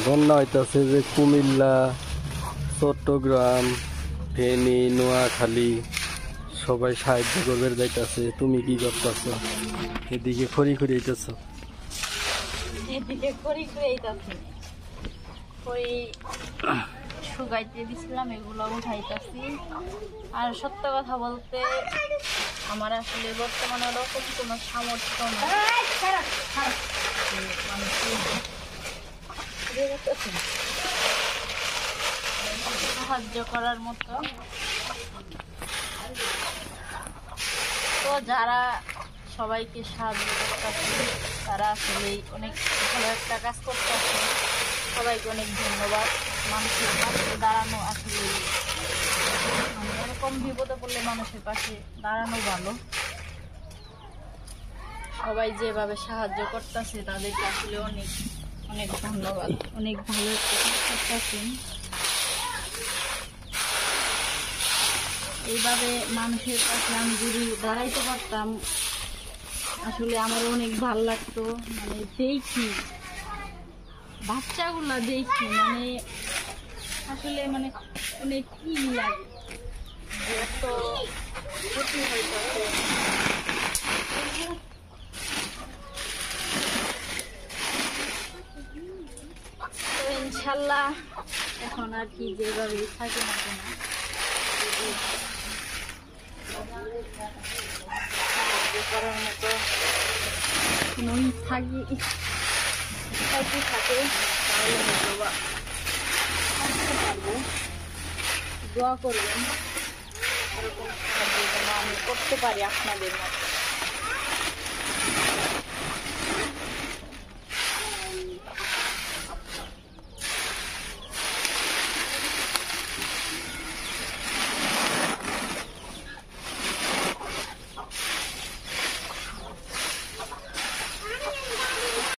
বন্যা হইতেছে যে কুমিল্লা, চট্টগ্রাম, ফেনী, নোয়াখালী সবাই সাহায্য করবে যাইতেছে। তুমি কি করতেছ? এদিকে খড়ি খুঁড়াইতেছ? এদিকে খড়ি খুঁড়াইতেছি, খড়ি শুকাইতে দিছিলাম, এগুলো উঠাইতেছি। আর সত্য কথা বলতে আমার আসলে বর্তমানে ওরকম কোনো সামর্থ্য নেই সাহায্য করার মতো। তো যারা সবাইকে সাহায্য করতেছে তারা আসলে অনেক ভালো একটা কাজ করতেছে। সবাইকে অনেক ধন্যবাদ। মানুষের পাশে দাঁড়ানো আসলে এরকম বিপদে পড়লে মানুষের পাশে দাঁড়ানো ভালো। সবাই যেভাবে সাহায্য করতেছে তাদেরকে আসলে অনেক অনেক ধন্যবাদ। অনেক ভালো একটা কাজ করতেছেন। এইভাবে মানুষের পাশে আমি যদি দাঁড়াইতে পারতাম আসলে আমার অনেক ভালো লাগতো। মানে দেখি বাচ্চাগুলা দেখি মানে আসলে মানে অনেক কি লাগে, এত ক্ষতি হইতেছে। তো ইনশাল্লাহ এখন আর কি যেভাবে থাকে না কেন করার মতো নই থাকে থাকে তাহলে হয়তো বা পারবো। দোয়া করবেন এরকম সাহায্য যেন আমি করতে পারি আপনাদের মতো।